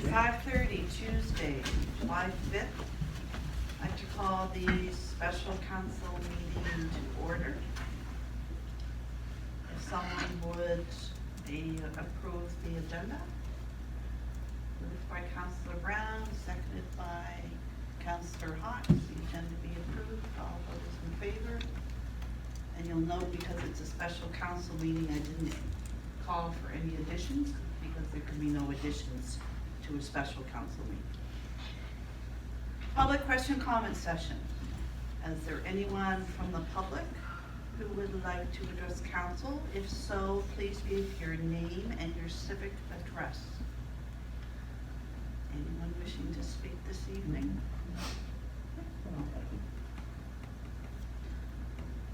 5:30, Tuesday, July 5th. I'd like to call the special council meeting to order. If someone would approve the agenda. Moved by Councillor Brown, seconded by Councillor Hawks. The agenda be approved. All those in favor. And you'll note, because it's a special council meeting, I didn't call for any additions, because there can be no additions to a special council meeting. Public question comment session. Is there anyone from the public who would like to address council? If so, please give your name and your civic address. Anyone wishing to speak this evening?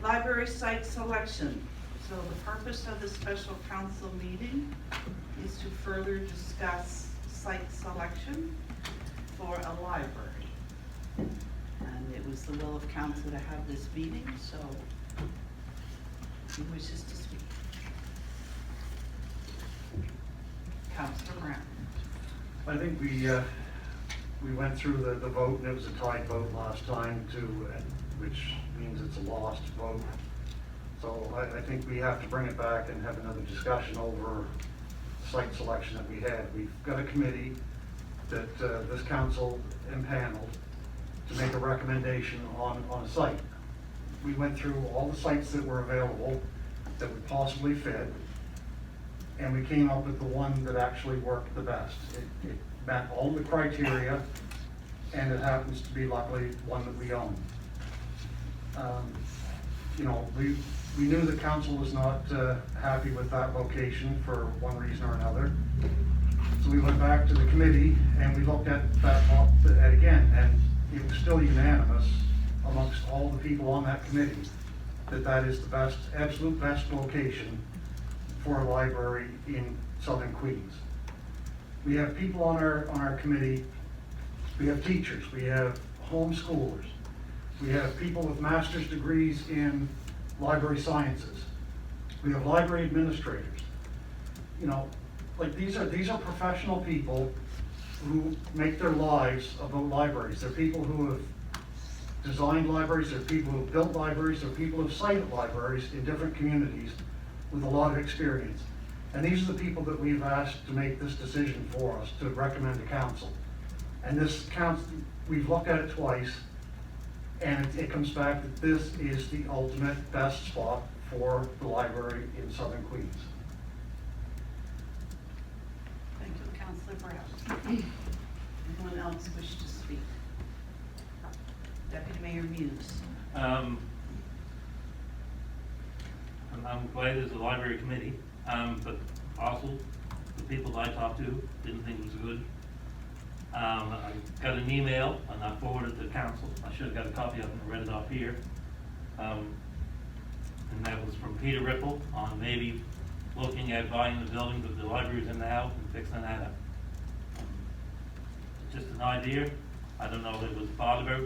Library site selection. So the purpose of the special council meeting is to further discuss site selection for a library. And it was the will of council to have this meeting, so who wishes to speak? Councillor Brown. I think we went through the vote, and it was a tied vote last time too, which means it's a lost vote. So I think we have to bring it back and have another discussion over site selection that we had. We've got a committee that this council impaneled to make a recommendation on a site. We went through all the sites that were available that would possibly fit, and we came up with the one that actually worked the best. It met all the criteria, and it happens to be luckily one that we own. We knew the council was not happy with that location for one reason or another. So we went back to the committee and we looked at that again, and it was still unanimous amongst all the people on that committee that is the best, absolute best location for a library in Southern Queens. We have people on our committee. We have teachers, we have homeschoolers, we have people with master's degrees in library sciences, we have library administrators. These are professional people who make their lives about libraries. They're people who have designed libraries, they're people who have built libraries, they're people who have cited libraries in different communities with a lot of experience. And these are the people that we've asked to make this decision for us, to recommend to council. And this council, we've looked at it twice, and it comes back that this is the ultimate best spot for the library in Southern Queens. Thank you, Councillor Brown. Anyone else wish to speak? Deputy Mayor Muse. I'm glad there's a library committee, but also the people that I talked to didn't think it was good. I got an email and I forwarded it to council. I should have got a copy of it and read it off here. And that was from Peter Ripple on maybe looking at buying the building with the libraries in the house and fixing that up. Just an idea. I don't know if it was thought about,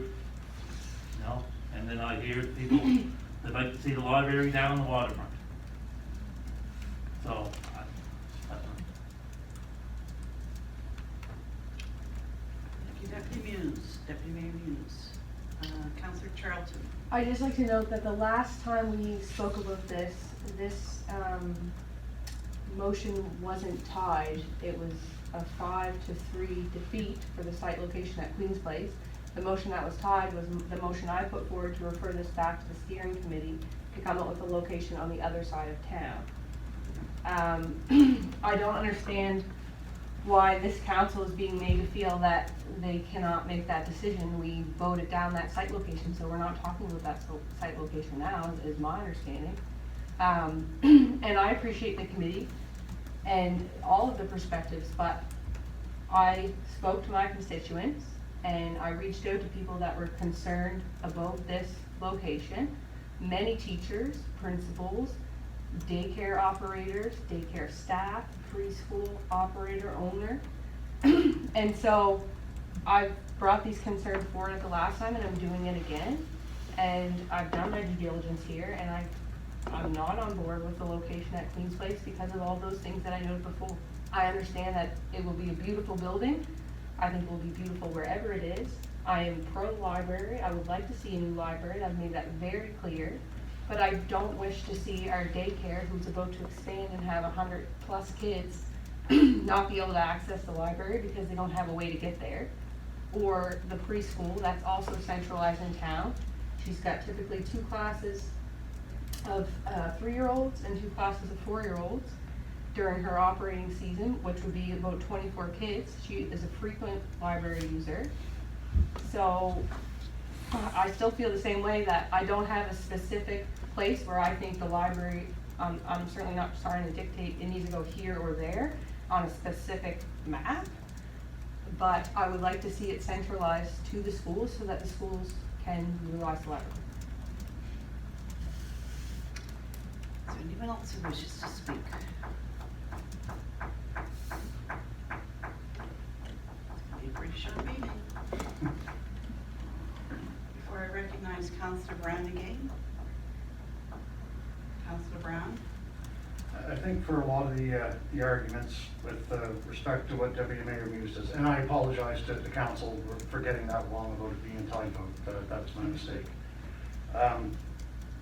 and then I hear people that like to see the library down on the waterfront. So, I don't know. Thank you, Deputy Muse. Deputy Mayor Muse. Councillor Charlton. I'd just like to note that the last time we spoke about this motion wasn't tied. It was a 5-3 defeat for the site location at Queen's Place. The motion that was tied was the motion I put forward to refer this back to the steering committee to come up with a location on the other side of town. I don't understand why this council is being made to feel that they cannot make that decision. We voted down that site location, so we're not talking about that site location now, is my understanding. And I appreciate the committee and all of the perspectives, but I spoke to my constituents and I reached out to people that were concerned about this location. Many teachers, principals, daycare operators, daycare staff, preschool operator, owner. And so I've brought these concerns forward at the last time and I'm doing it again. And I've done my due diligence here and I'm not on board with the location at Queen's Place because of all those things that I noted before. I understand that it will be a beautiful building, I think it will be beautiful wherever it is. I am pro-library, I would like to see a new library, I've made that very clear. But I don't wish to see our daycare, who's about to expand and have 100+ kids, not be able to access the library because they don't have a way to get there. Or the preschool, that's also centralized in town. She's got typically 2 classes of 3-year-olds and 2 classes of 4-year-olds during her operating season, which would be about 24 kids. She is a frequent library user. So I still feel the same way, that I don't have a specific place where I think the library, I'm certainly not trying to dictate it needs to go here or there on a specific map, but I would like to see it centralized to the schools so that the schools can utilize the library. Is there anyone else who wishes to speak? It's a pretty short meeting. Before I recognize Councillor Brown again. Councillor Brown? I think for a lot of the arguments with respect to what Deputy Mayor Muse says, and I apologize to the council for getting that wrong about it being a typo, that's my mistake.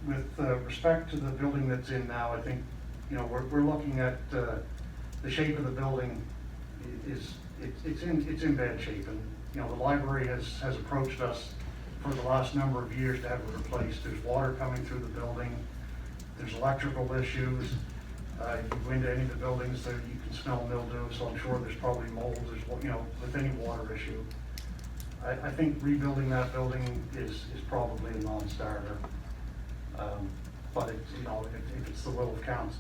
With respect to the building that's in now, I think, you know, we're looking at the shape of the building it's in bad shape, and you know, the library has approached us for the last number of years to have it replaced. There's water coming through the building, there's electrical issues. You go into any of the buildings there, you can smell mildew, so I'm sure there's probably mold, you know, with any water issue. I think rebuilding that building is probably a non-starter. But it's, you know, if it's the will of council,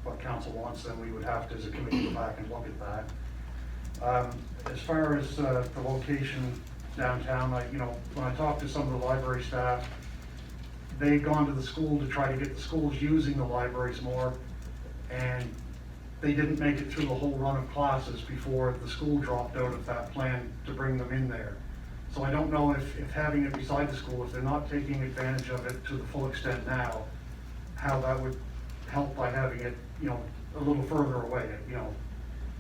what council wants, then we would have to, as a committee, go back and look at that. As far as the location downtown, when I talked to some of the library staff, they'd gone to the school to try to get the schools using the libraries more, and they didn't make it through the whole run of classes before the school dropped out of that plan to bring them in there. So I don't know if having it beside the school, if they're not taking advantage of it to the full extent now, how that would help by having it, you know, a little further away. You know,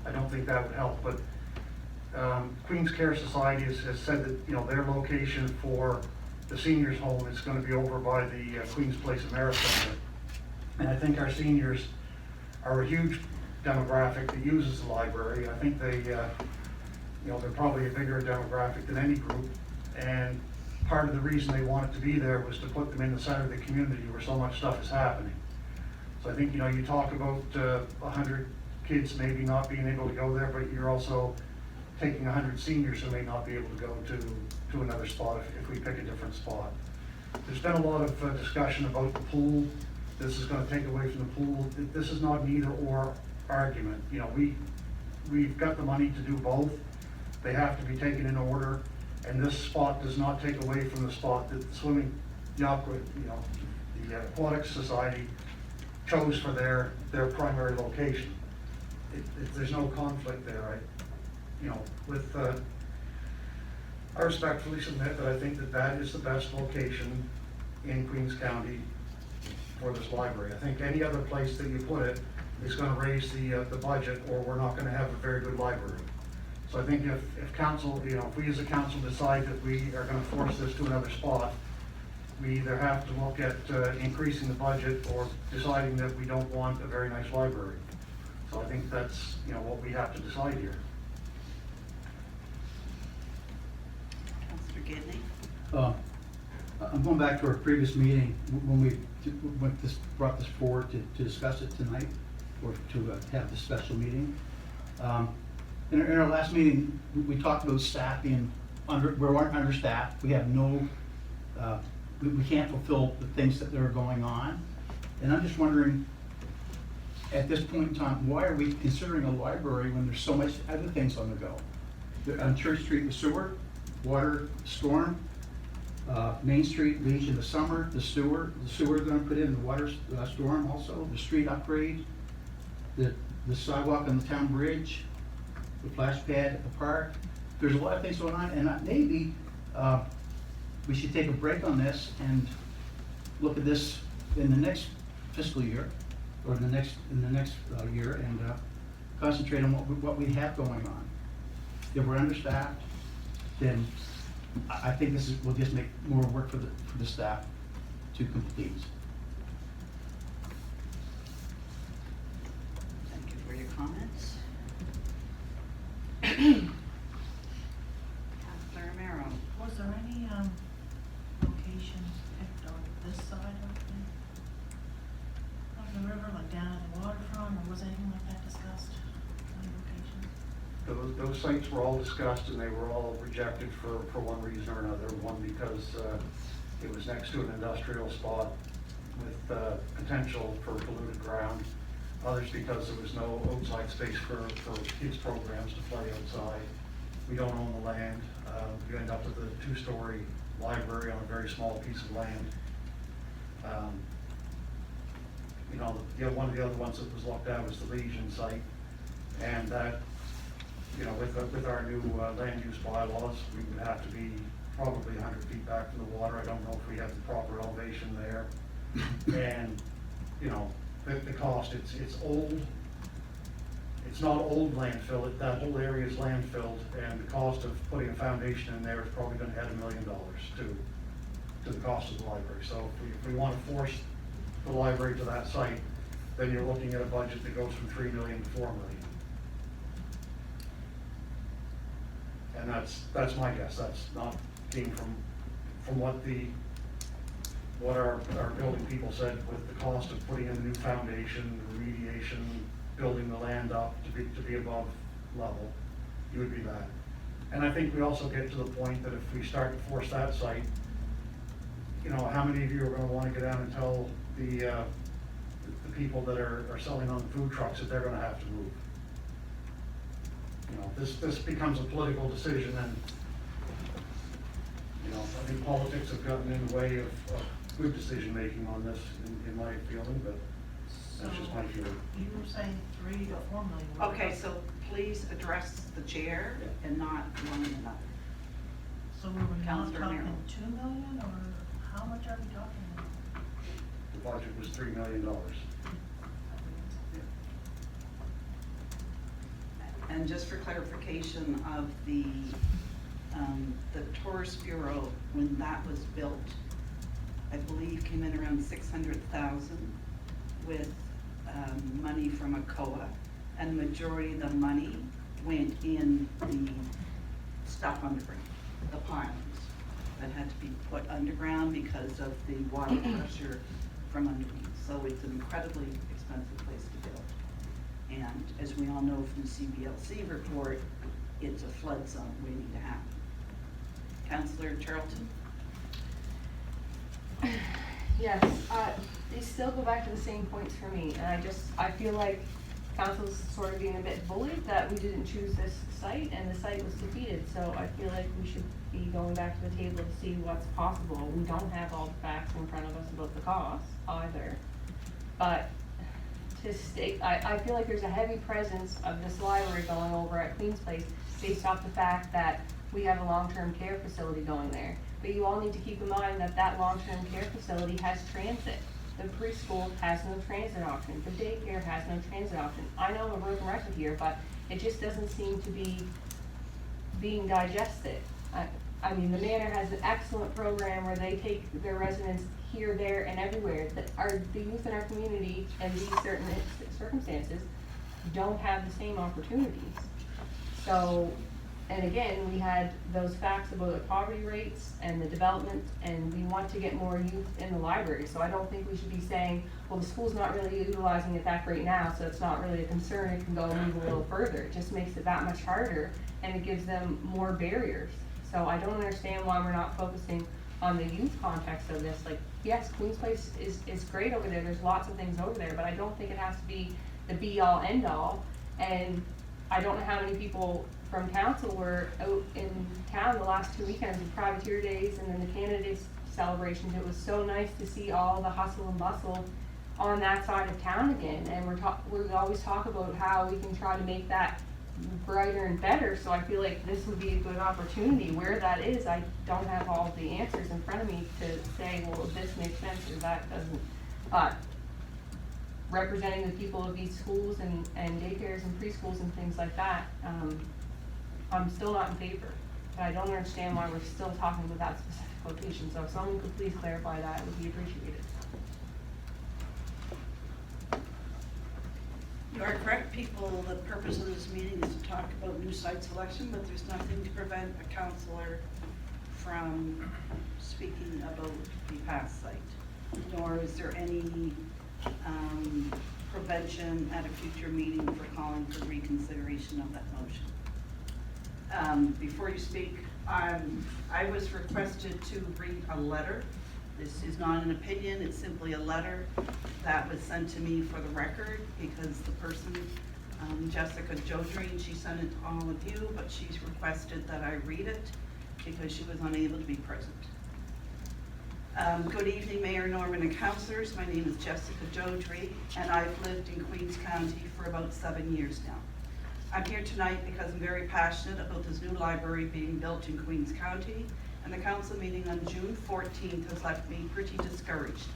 I don't think that would help, but Queen's Care Society has said that, you know, their location for the seniors home is going to be over by the Queen's Place America Center. And I think our seniors are a huge demographic that uses the library. I think they, you know, they're probably a bigger demographic than any group. And part of the reason they wanted to be there was to put them in the center of the community where so much stuff is happening. So I think, you know, you talk about 100 kids maybe not being able to go there, but you're also taking 100 seniors who may not be able to go to another spot if we pick a different spot. There's been a lot of discussion about the pool. This is going to take away from the pool. This is not an either or argument. You know, we've got the money to do both. They have to be taken in order, and this spot does not take away from the spot that the Aquatic Society chose for their primary location. There's no conflict there, right? You know, with, I respectfully submit that I think that is the best location in Queens County for this library. I think any other place that you put it is going to raise the budget, or we're not going to have a very good library. So I think if council, you know, if we as a council decide that we are going to force this to another spot, we either have to look at increasing the budget or deciding that we don't want a very nice library. So I think that's, you know, what we have to decide here. Councillor Gidney? I'm going back to our previous meeting when we brought this forward to discuss it tonight, or to have this special meeting. In our last meeting, we talked about staff being we're understaffed. We have no, we can't fulfill the things that are going on. And I'm just wondering, at this point in time, why are we considering a library when there's so much other things on the go? On Church Street, the sewer, water, storm, Main Street, Legion, the summer, the sewer they're gonna put in, the water, storm also, the street upgrade, the sidewalk on the town bridge, the flash pad at the park. There's a lot of things going on, and maybe we should take a break on this and look at this in the next fiscal year, or in the next year, and concentrate on what we have going on. if we're understaffed, then I think will just make more work for the staff to complete. Thank you for your comments. Counselor Romero. Was there any, locations picked on this side of the river, like down at the waterfront, or was anything like that discussed? Any locations? Those sites were all discussed and they were all rejected for one reason or another. One, because it was next to an industrial spot with potential for polluted ground. Others because there was no outside space for kids' programs to play outside. We don't own the land. You end up with a 2-story library on a very small piece of land. You know, one of the other ones that was looked at was the Legion site. And that, you know, with our new land use bylaws, we would have to be probably 100 feet back from the water. I don't know if we have the proper elevation there. And, you know, the cost, it's old. It's not old landfill, that whole area is landfilled, and the cost of putting a foundation in there is probably gonna add $1 million to the cost of the library. So if we wanna force the library to that site, then you're looking at a budget that goes from 3 million to 4 million. And that's my guess, that's not came from what our building people said with the cost of putting in a new foundation, remediation, building the land up to be above level, you would be that. And I think we also get to the point that if we start to force that site, you know, how many of you are gonna wanna go down and tell the people that are selling on the food trucks that they're gonna have to move? You know, this becomes a political decision, and, you know, I think politics have gotten in the way of good decision-making on this, in my feeling, but that's just my feeling. You were saying 3 to 4 million. Okay, so please address the chair and not one another. So we were not Counselor talking Merrill. 2 million, or how much are we talking about? The budget was $3 million. And just for clarification of the Tourist Bureau, when that was built, I believe came in around 600,000 with money from a COA, and the majority of the money went in the stuff underground, the pilings that had to be put underground because of the water pressure from underneath. So it's an incredibly expensive place to build. And as we all know from the CBLC report, it's a flood zone waiting to happen. Councillor Charlton? Yes, they still go back to the same points for me, and I feel like council's sort of being a bit bullied that we didn't choose this site, and the site was defeated, so I feel like we should be going back to the table to see what's possible. We don't have all the facts in front of us about the cost either, but to stay, I feel like there's a heavy presence of this library going over at Queen's Place based off the fact that we have a long-term care facility going there. But you all need to keep in mind that that long-term care facility has transit. The preschool has no transit option. The daycare has no transit option. I know I'm a broken record here, but it just doesn't seem to be being digested. I mean, the Manor has an excellent program where they take their residents here, there, and everywhere. The youth in our community in these certain circumstances don't have the same opportunities. So, and again, we had those facts about the poverty rates and the development, and we want to get more youth in the library. So I don't think we should be saying, well, the school's not really utilizing it that great now, so it's not really a concern, it can go move a little further. It just makes it that much harder, and it gives them more barriers. So I don't understand why we're not focusing on the youth context of this. Like, yes, Queen's Place is great over there, there's lots of things over there, but I don't think it has to be the be-all, end-all. And I don't know how many people from council were out in town the last 2 weekends with privateer days and then the candidates celebrations. It was so nice to see all the hustle and bustle on that side of town again. And we always talk about how we can try to make that brighter and better. So I feel like this would be a good opportunity. Where that is, I don't have all the answers in front of me to say, well, this makes sense or that doesn't. But representing the people of these schools and daycares and preschools and things like that, I'm still not in favor. And I don't understand why we're still talking about that specific location, so if someone could please clarify that, it would be appreciated. You are correct, people, the purpose of this meeting is to talk about new site selection, but there's nothing to prevent a counselor from speaking about the past site. Nor is there any prevention at a future meeting for calling for reconsideration of that motion. Before you speak, I was requested to read a letter. This is not an opinion, it's simply a letter that was sent to me for the record because the person, Jessica Jodreen, she sent it to all of you, but she's requested that I read it because she was unable to be present. Good evening, Mayor Norman and councillors. My name is Jessica Jodreen, and I've lived in Queens County for about 7 years now. I'm here tonight because I'm very passionate about this new library being built in Queens County, and the council meeting on June 14th has left me pretty discouraged.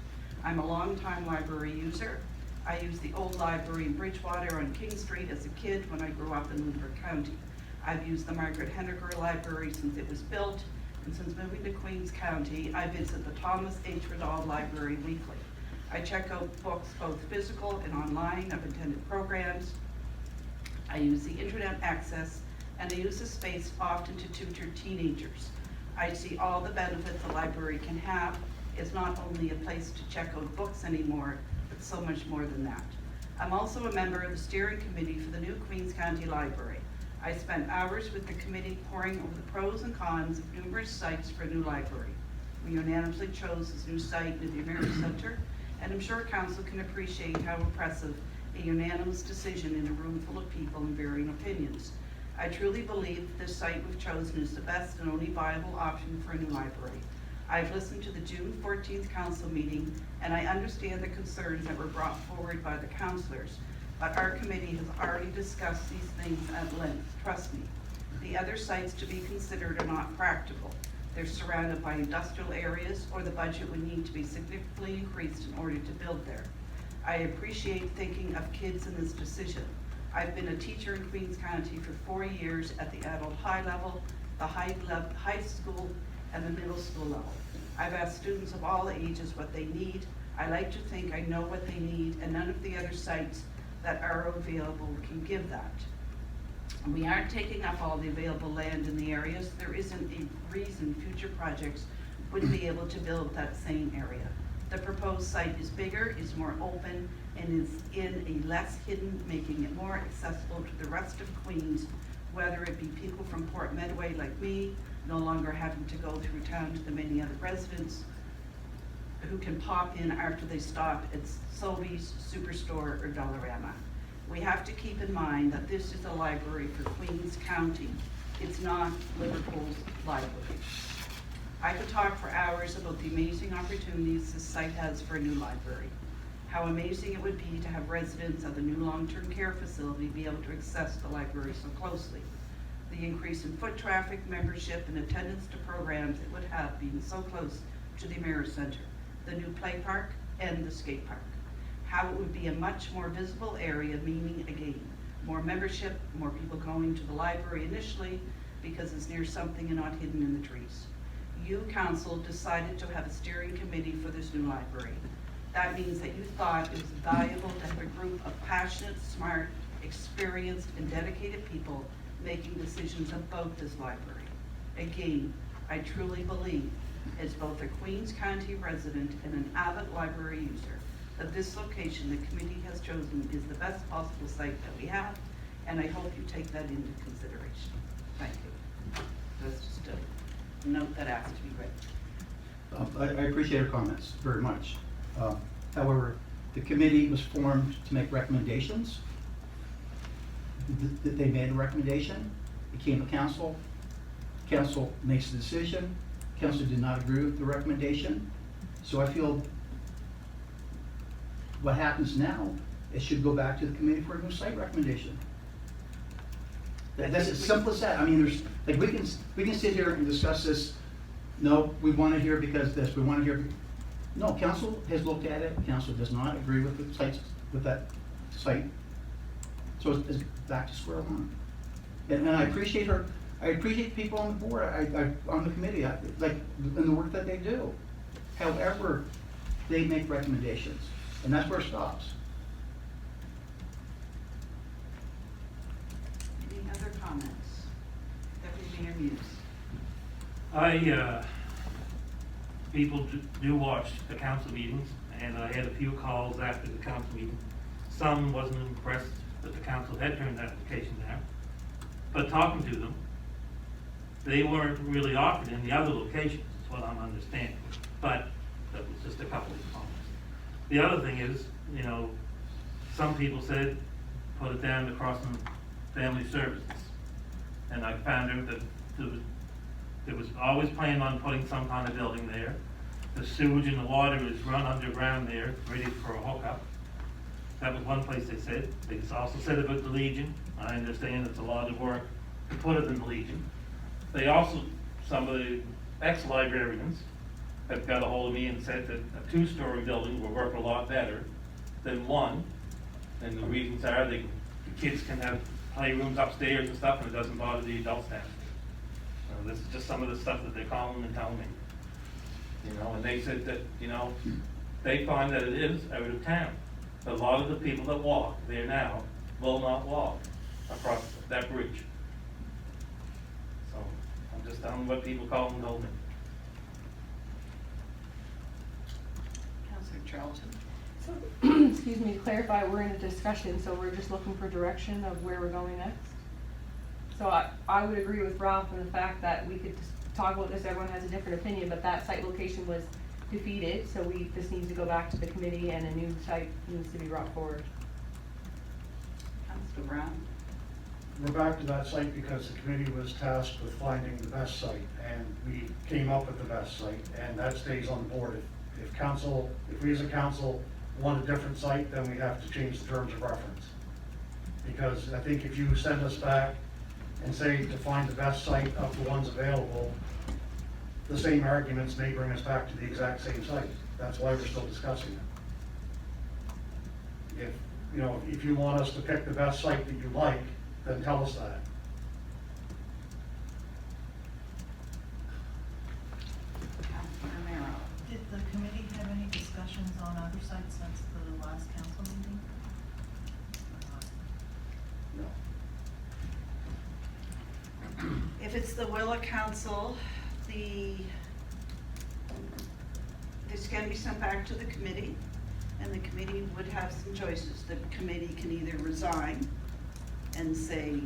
I'm a longtime library user. I used the old library in Bridgewater on King Street as a kid when I grew up in Lunenburg County. I've used the Margaret Henniger Library since it was built, and since moving to Queens County, I visit the Thomas H. Riddall Library weekly. I check out books both physical and online. I've attended programs. I use the internet access, and I use the space often to tutor teenagers. I see all the benefits the library can have. It's not only a place to check out books anymore, but so much more than that. I'm also a member of the steering committee for the new Queens County Library. I spent hours with the committee poring over the pros and cons of numerous sites for a new library. We unanimously chose this new site near the American Center, and I'm sure council can appreciate how impressive a unanimous decision in a room full of people and varying opinions. I truly believe this site we've chosen is the best and only viable option for a new library. I've listened to the June 14th council meeting, and I understand the concerns that were brought forward by the councillors, but our committee has already discussed these things at length. Trust me, the other sites to be considered are not practical. They're surrounded by industrial areas, or the budget would need to be significantly increased in order to build there. I appreciate thinking of kids in this decision. I've been a teacher in Queens County for 4 years at the adult high level, the high school, and the middle school level. I've asked students of all ages what they need. I like to think I know what they need, and none of the other sites that are available can give that. We aren't taking up all the available land in the areas. There isn't a reason future projects wouldn't be able to build that same area. The proposed site is bigger, is more open, and is in a less hidden, making it more accessible to the rest of Queens, whether it be people from Port Medway like me, no longer having to go through town to the many other residents who can pop in after they stop at Sobeys, Superstore, or Dollarama. We have to keep in mind that this is a library for Queens County. It's not Liverpool's library. I could talk for hours about the amazing opportunities this site has for a new library. How amazing it would be to have residents of the new long-term care facility be able to access the library so closely. The increase in foot traffic, membership, and attendance to programs it would have being so close to the American Center, the new play park, and the skate park. How it would be a much more visible area, meaning again, more membership, more people going to the library initially because it's near something and not hidden in the trees. You, council, decided to have a steering committee for this new library. That means that you thought it was valuable to have a group of passionate, smart, experienced, and dedicated people making decisions about this library. Again, I truly believe, as both a Queens County resident and an avid library user, that this location the committee has chosen is the best possible site that we have, and I hope you take that into consideration. Thank you. That's just a note that has to be read. I appreciate your comments very much. However, the committee was formed to make recommendations. They made a recommendation, it came to council, council makes the decision, council did not agree with the recommendation. So I feel what happens now, it should go back to the committee for a new site recommendation. That's as simple as that. I mean, there's, like, we can sit here and discuss this. No, we want to hear because this, we want to hear. No, council has looked at it, council does not agree with the sites, with that site. So it's back to square one. And I appreciate her I appreciate people on the board, on the committee, like, in the work that they do. However, they make recommendations, and that's where it stops. Any other comments? Deputy Mayor Muse. People do watch the council meetings, and I had a few calls after the council meeting. Some wasn't impressed that the council had turned the application down, but talking to them, they weren't really offered in the other locations, is what I'm understanding. But that was just a couple of comments. The other thing is, you know, some people said, put it down to Crossland Family Services. And I found out that there was always planned on putting some kind of building there. The sewage and the water is run underground there, ready for a hookup. That was one place they said. They also said about the Legion. I understand it's a lot of work to put it in the Legion. They also, some of the ex-librarians have got a hold of me and said that a two-story building will work a lot better than one. And the reasons are the kids can have playrooms upstairs and stuff, and it doesn't bother the adults downstairs. So this is just some of the stuff that they're calling and telling me. You know, and they said that, you know, they find that it is out of town. A lot of the people that walk there now will not walk across that bridge. So I'm just telling what people call and told me. Councillor Charlton. So, excuse me, to clarify, we're in a discussion, so we're just looking for direction of where we're going next. So I would agree with Ralph in the fact that we could just talk about this, everyone has a different opinion, but that site location was defeated, so this needs to go back to the committee and a new site needs to be brought forward. Councillor Brown. We're back to that site because the committee was tasked with finding the best site, and we came up with the best site, and that stays on the board. If we as a council want a different site, then we have to change the terms of reference. Because I think if you send us back and say to find the best site of the ones available, the same arguments may bring us back to the exact same site. That's why we're still discussing it. If you want us to pick the best site that you like, then tell us that. Councillor Romero. Did the committee have any discussions on other sites since the last council meeting? No. If it's the will of council, this can be sent back to the committee, and the committee would have some choices. The committee can either resign and say,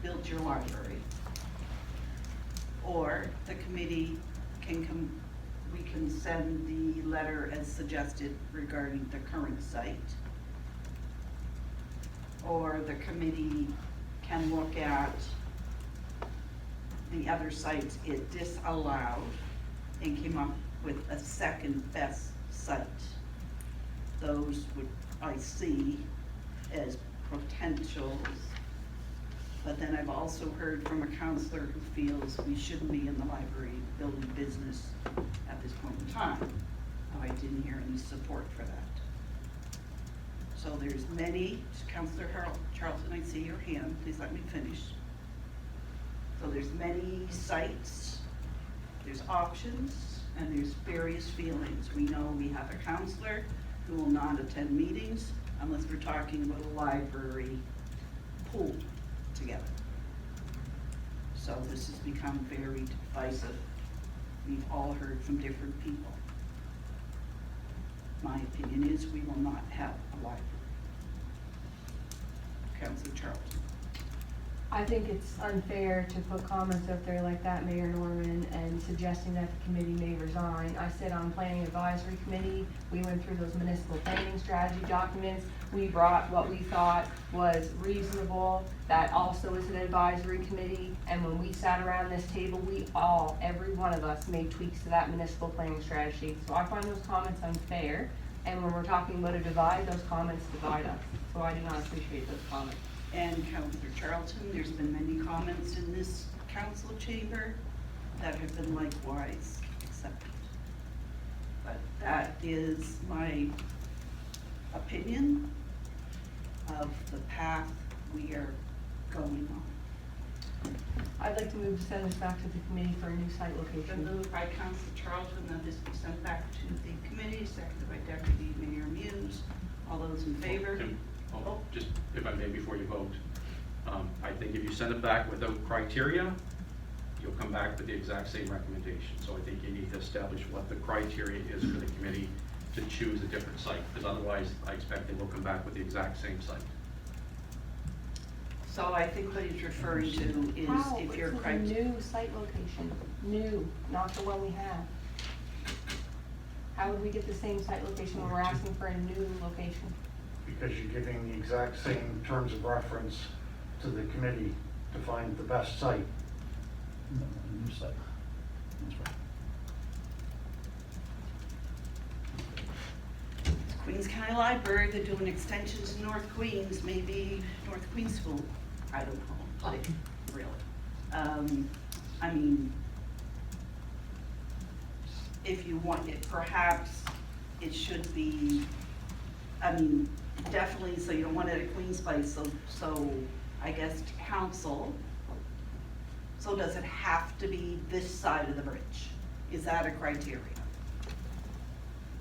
build your library, or the committee we can send the letter as suggested regarding the current site. Or the committee can look at the other sites it disallowed and came up with a second best site. Those would, I see as potentials. But then I've also heard from a counselor who feels we shouldn't be in the library building business at this point in time. I didn't hear any support for that. So there's many, Councillor Charlton, I see your hand, please let me finish. So there's many sites, there's options, and there's various feelings. We know we have a counselor who will not attend meetings unless we're talking about a library pool together. So this has become very divisive. We've all heard from different people. My opinion is we will not have a library. Councillor Charlton. I think it's unfair to put comments up there like that, Mayor Norman, and suggesting that the committee may resign. I sit on Planning Advisory Committee. We went through those municipal planning strategy documents. We brought what we thought was reasonable. That also is an advisory committee. And when we sat around this table, every one of us made tweaks to that municipal planning strategy. So I find those comments unfair. And when we're talking about a divide, those comments divide us. So I do not appreciate those comments. And Councillor Charlton, there's been many comments in this council chamber that have been likewise accepted. But that is my opinion of the path we are going on. I'd like to move to send this back to the committee for a new site Been location. moved by Council Charlton that this be sent back to the committee, seconded by Deputy Mayor Muse. All those in favor? Just, if I may, before you vote, I think if you send it back without criteria, you'll come back with the exact same recommendation. So I think you need to establish what the criteria is for the committee to choose a different site, because otherwise, I expect they will come back with the exact same site. So I think what he's referring to is How? if your It's a criteria. new site location, new, not the one we have. How would we get the same site location when we're asking for a new location? Because you're giving the exact same terms of reference to the committee to find the best site. No, a new site. That's right. Queens County Library, they're doing extensions in North Queens, maybe North Queens School, I don't know, like, really. I mean, if you want it, perhaps it should be, I mean, definitely, so you don't want it at Queen's Place, so I guess to council, so does it have to be this side of the bridge? Is that a criteria?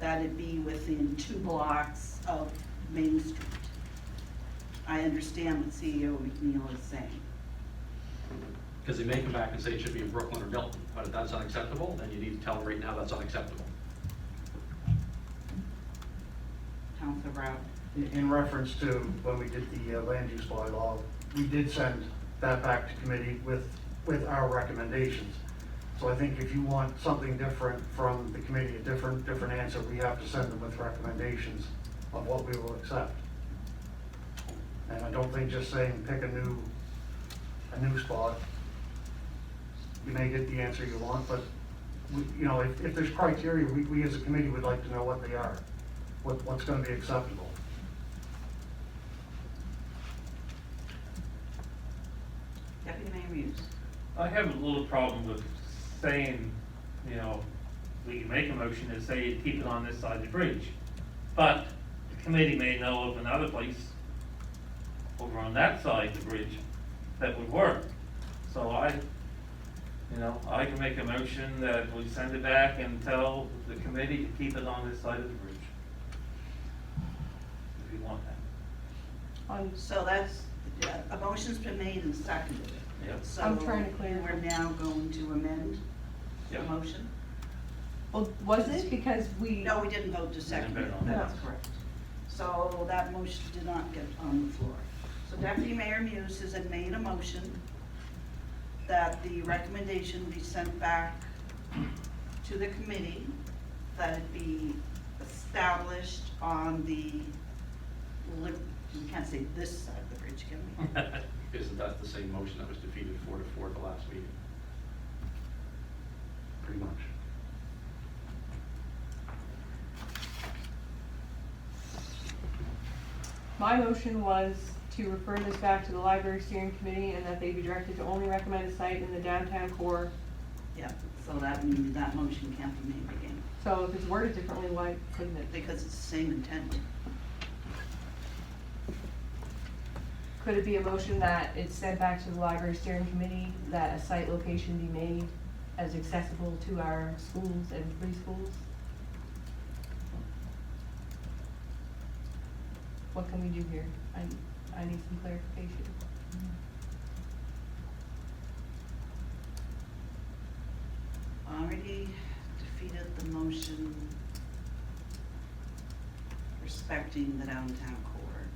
That it be within 2 blocks of Main Street? I understand what CEO McNeil is saying. Because they may come back and say it should be in Brooklyn or Milton, but if that's unacceptable, then you need to tell them right now that's unacceptable. Councilor Brown? In reference to when we did the land use bylaw, we did send that back to committee with our recommendations. So I think if you want something different from the committee, a different answer, we have to send them with recommendations of what we will accept. And I don't think just saying pick a new spot, you may get the answer you want, but you know, if there's criteria, we as a committee would like to know what they are, what's gonna be acceptable. Deputy Mayor Muse? I have a little problem with saying, you know, we can make a motion to say keep it on this side of the bridge. But the committee may know of another place over on that side of the bridge that would work. So I can make a motion that we send it back and tell the committee to keep it on this side of the bridge. If you want that. So that's, a motion's been made and seconded. Yep. So I'm trying to clarify. we're now going to amend the Yep. motion? Well, was it? Because we. No, we didn't vote to second Didn't it, vote on it. that's No. correct. So that motion did not get on the floor. So Deputy Mayor Muse has made a motion that the recommendation be sent back to the committee, that it be established on the, we can't say this side of the bridge, can we? Isn't that the same motion that was defeated 4-4 at the last meeting? Pretty much. My motion was to refer this back to the library steering committee and that they be directed to only recommend a site in the downtown core. Yeah, so that means that motion can't be made again, So if it's worded differently, why couldn't it? because it's the same intent. Could it be a motion that it's sent back to the library steering committee, that a site location be made as accessible to our schools and preschools? What can we do here? I need some clarification. Already defeated the motion respecting the downtown core.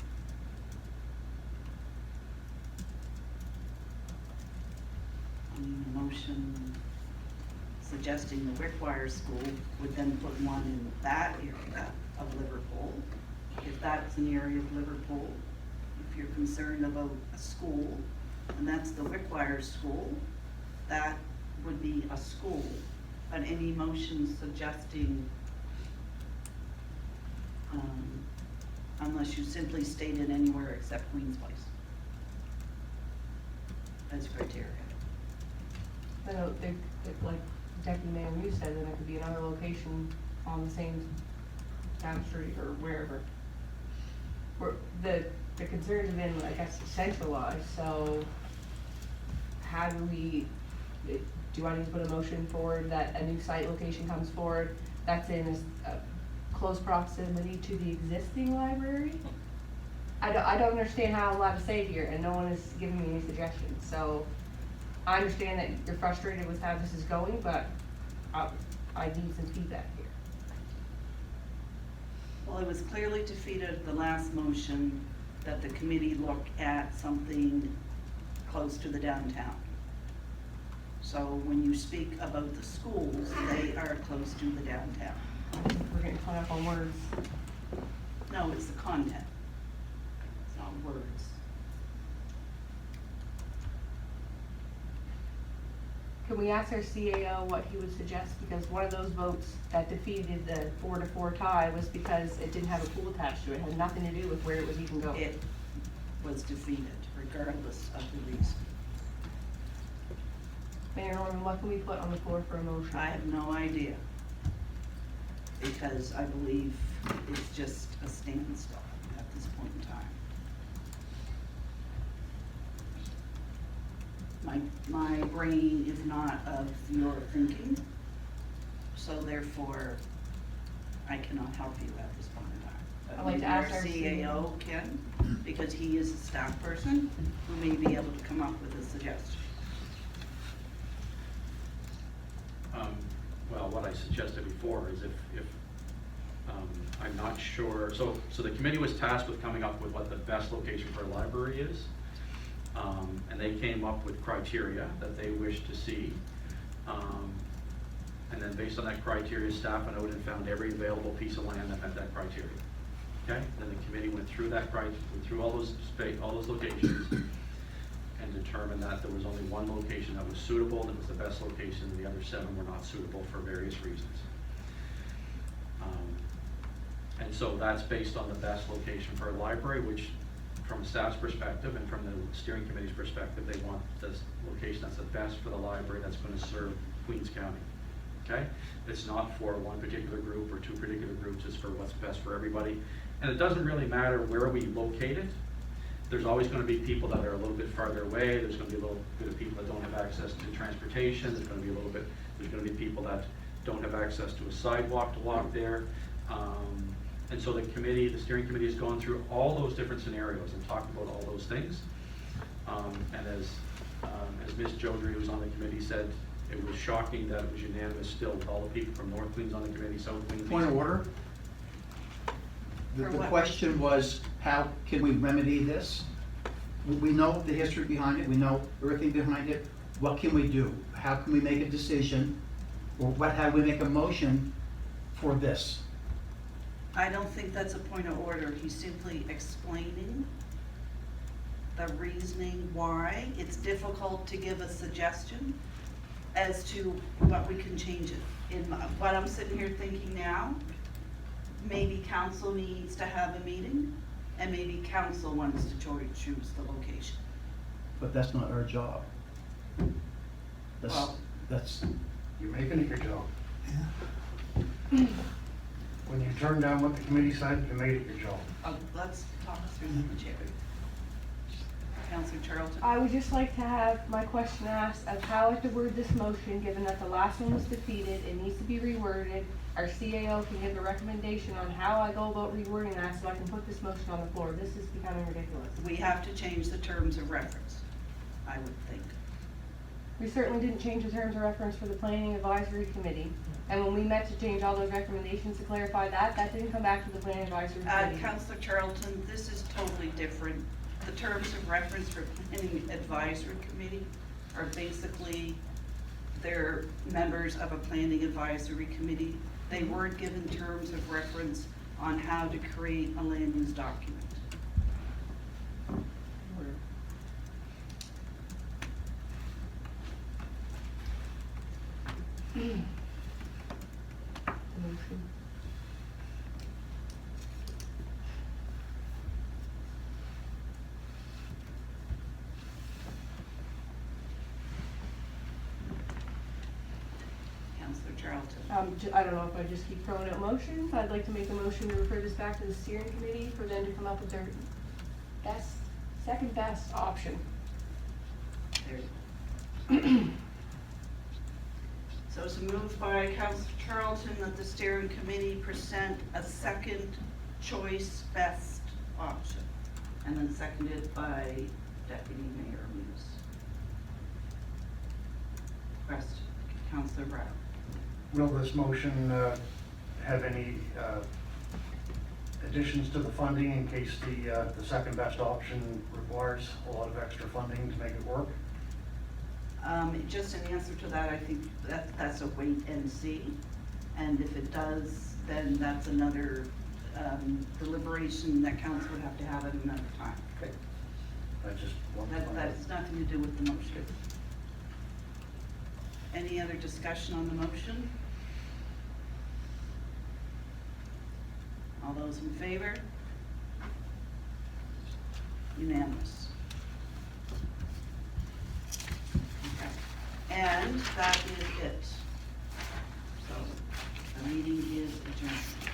I need a motion suggesting the Wickwire School would then put one in that area of Liverpool. If that's an area of Liverpool, if you're concerned about a school, and that's the Wickwire School, that would be a school. But any motion suggesting, unless you simply state it anywhere except Queen's Place as criteria. I know, like Deputy Mayor Muse said, that it could be another location on the same town street or wherever. The concerns have been, I guess, centralized, so how do I need to put a motion forward that a new site location comes forward that's in a close proximity to the existing library? I don't understand how I'm allowed to say it here, and no one is giving me any suggestions, so I understand that you're frustrated with how this is going, but I need some feedback here. Well, it was clearly defeated at the last motion that the committee look at something close to the downtown. So when you speak about the schools, they are close to the downtown. We're getting caught up on words. No, it's the content. It's not words. Can we ask our CAO what he would suggest? Because one of those votes that defeated the 4-4 tie was because it didn't have a pool attached to it. It had nothing to do with where it was even going. It was defeated regardless of the reason. Mayor Norman, what can we put on the floor for a motion? I have no idea. Because I believe it's just a standstill at this point in time. My brain is not of your thinking, so therefore I cannot help you at this point in time. But I'd like to maybe ask our CAO can, because he is a staff person who may be able to come up with a suggestion. Well, what I suggested before is if I'm not sure, so the committee was tasked with coming up with what the best location for a library is. And they came up with criteria that they wished to see. And then based on that criteria, staff went out and found every available piece of land that met that criteria. Okay? Then the committee went through that went through all those locations and determined that there was only one location that was suitable, and it was the best location, and the other 7 were not suitable for various reasons. And so that's based on the best location for a library, which from staff's perspective and from the steering committee's perspective, they want this location that's the best for the library that's going to serve Queens County. Okay? It's not for one particular group or 2 particular groups, it's for what's best for everybody. And it doesn't really matter where we locate it. There's always going to be people that are a little bit farther away. There's going to be a little bit of people that don't have access to transportation. There's going to be people that don't have access to a sidewalk to walk there. And so the steering committee has gone through all those different scenarios and talked about all those things. And as Ms. Jodry, who's on the committee, said, it was shocking that it was unanimous still with all the people from North Queens on the committee, South Queens. Point of order. The For what? question was, how can we remedy this? We know the history behind it, we know everything behind it. What can we do? How can we make a decision? Or how do we make a motion for this? I don't think that's a point of order. He's simply explaining the reasoning why it's difficult to give a suggestion as to what we can change it. What I'm sitting here thinking now, maybe council needs to have a meeting, and maybe council wants to choose the location. But that's not our job. Well- That's, You're making it your job. When you turn down what the committee said, you made it your job. Let's talk through the Jerry. Councilor Charlton? I would just like to have my question asked of how I have to word this motion, given that the last one was defeated, it needs to be reworded. Our CAO can give a recommendation on how I go about rewording that so I can put this motion on the floor. This is becoming ridiculous. We have to change the terms of reference, I would think. We certainly didn't change the terms of reference for the Planning Advisory Committee. And when we met to change all those recommendations to clarify that didn't come back to the Planning Advisory Committee. Councilor Charlton, this is totally different. The terms of reference for Planning Advisory Committee are basically, they're members of a Planning Advisory Committee. They weren't given terms of reference on how to create a land use document. Motion. Councilor Charlton. I don't know if I just keep throwing out motions. I'd like to make a motion to refer this back to the steering committee for them to come up with their second best option. There. So it's moved by Councilor Charlton that the steering committee present a second choice best option, and then seconded by Deputy Mayor Muse. Question, Councilor Brown. Will this motion have any additions to the funding in case the second best option requires a lot of extra funding to make it work? Just in answer to that, I think that's a wait and see. And if it does, then that's another deliberation that council would have to have at another time. Okay. I just want to. That has nothing to do with the motion. Any other discussion on the motion? All those in favor? Unanimous. Okay. And that is it. So, the meeting is adjourned.